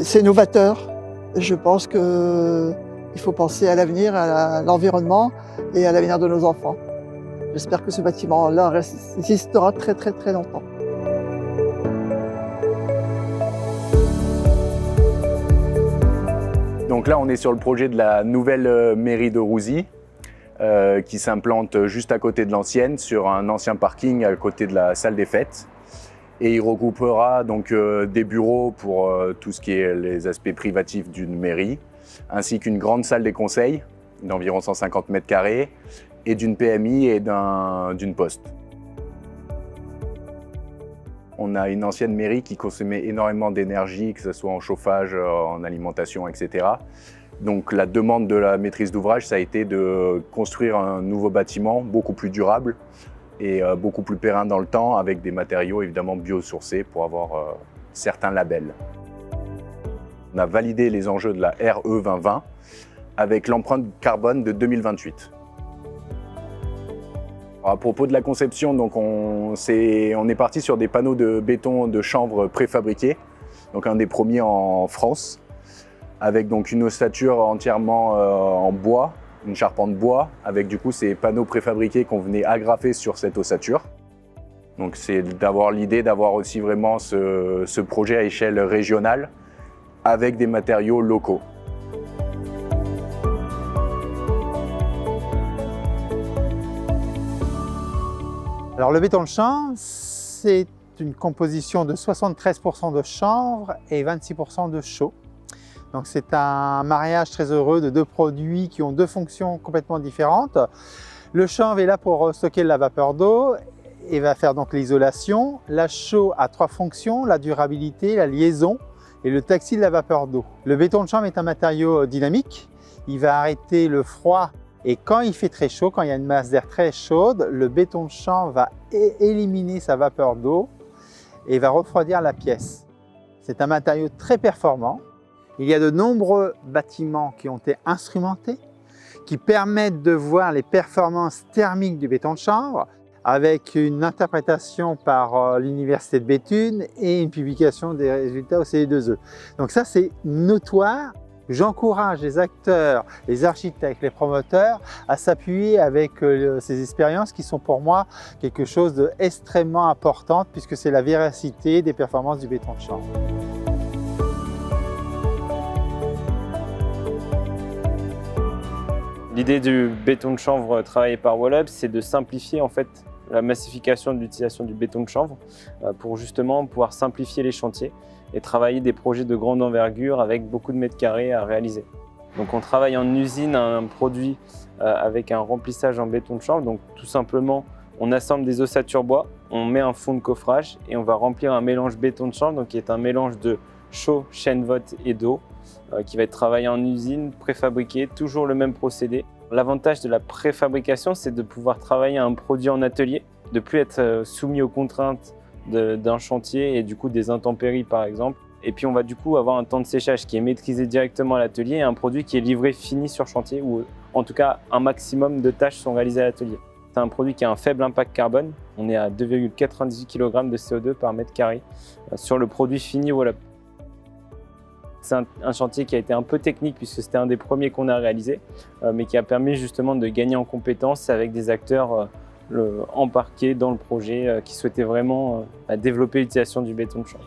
C'est novateur. Je pense qu'il faut penser à l'avenir, à l'environnement et à l'avenir de nos enfants. J'espère que ce bâtiment-là résistera très très très longtemps. Donc là, on est sur le projet de la nouvelle mairie de Rouzy qui s'implante juste à côté de l'ancienne, sur un ancien parking à côté de la salle des fêtes. Et il regroupera donc des bureaux pour tout ce qui est les aspects privatifs d'une mairie, ainsi qu'une grande salle des conseils d'environ 150 mètres carrés et d'une PMI et d'une poste. On a une ancienne mairie qui consommait énormément d'énergie, que ce soit en chauffage, en alimentation, etc. Donc la demande de la maîtrise d'ouvrage, ça a été de construire un nouveau bâtiment beaucoup plus durable et beaucoup plus périn dans le temps, avec des matériaux évidemment biosourcés pour avoir certains labels. On a validé les enjeux de la RE 2020 avec l'empreinte carbone de 2028. À propos de la conception, donc on est parti sur des panneaux de béton de chanvre préfabriqués, donc un des premiers en France, avec donc une ossature entièrement en bois, une charpente bois, avec du coup ces panneaux préfabriqués qu'on venait agrafer sur cette ossature. Donc c'est d'avoir l'idée d'avoir aussi vraiment ce projet à échelle régionale, avec des matériaux locaux. Alors le béton de chanvre, c'est une composition de 73% de chanvre et 26% de chaux. Donc c'est un mariage très heureux de deux produits qui ont deux fonctions complètement différentes. Le chanvre est là pour stocker la vapeur d'eau et va faire donc l'isolation. La chaux a trois fonctions: la durabilité, la liaison et le taxi de la vapeur d'eau. Le béton de chanvre est un matériau dynamique. Il va arrêter le froid. Et quand il fait très chaud, quand il y a une masse d'air très chaude, le béton de chanvre va éliminer sa vapeur d'eau et va refroidir la pièce. C'est un matériau très performant. Il y a de nombreux bâtiments qui ont été instrumentés, qui permettent de voir les performances thermiques du béton de chanvre, avec une interprétation par l'Université de Béthune et une publication des résultats au CE2E. Donc ça, c'est notoire. J'encourage les acteurs, les architectes, les promoteurs à s'appuyer avec ces expériences qui sont pour moi quelque chose d'extrêmement important, puisque c'est la véracité des performances du béton de chanvre. L'idée du béton de chanvre travaillé par Wallab, c'est de simplifier en fait la massification de l'utilisation du béton de chanvre pour justement pouvoir simplifier les chantiers et travailler des projets de grande envergure avec beaucoup de mètres carrés à réaliser. Donc on travaille en usine un produit avec un remplissage en béton de chanvre. Donc tout simplement, on assemble des ossatures bois, on met un fond de coffrage et on va remplir un mélange béton de chanvre, donc qui est un mélange de chaux, chène-vote et d'eau, qui va être travaillé en usine, préfabriqué, toujours le même procédé. L'avantage de la préfabrication, c'est de pouvoir travailler un produit en atelier, de ne plus être soumis aux contraintes d'un chantier et du coup des intempéries par exemple. Et puis on va du coup avoir un temps de séchage qui est maîtrisé directement à l'atelier et un produit qui est livré fini sur chantier, ou en tout cas un maximum de tâches sont réalisées à l'atelier. C'est un produit qui a un faible impact carbone, on est à 2,98 kg de CO2 par mètre carré sur le produit fini Wallab. C'est un chantier qui a été un peu technique puisque c'était un des premiers qu'on a réalisé, mais qui a permis justement de gagner en compétences avec des acteurs embarqués dans le projet qui souhaitaient vraiment développer l'utilisation du béton de chanvre.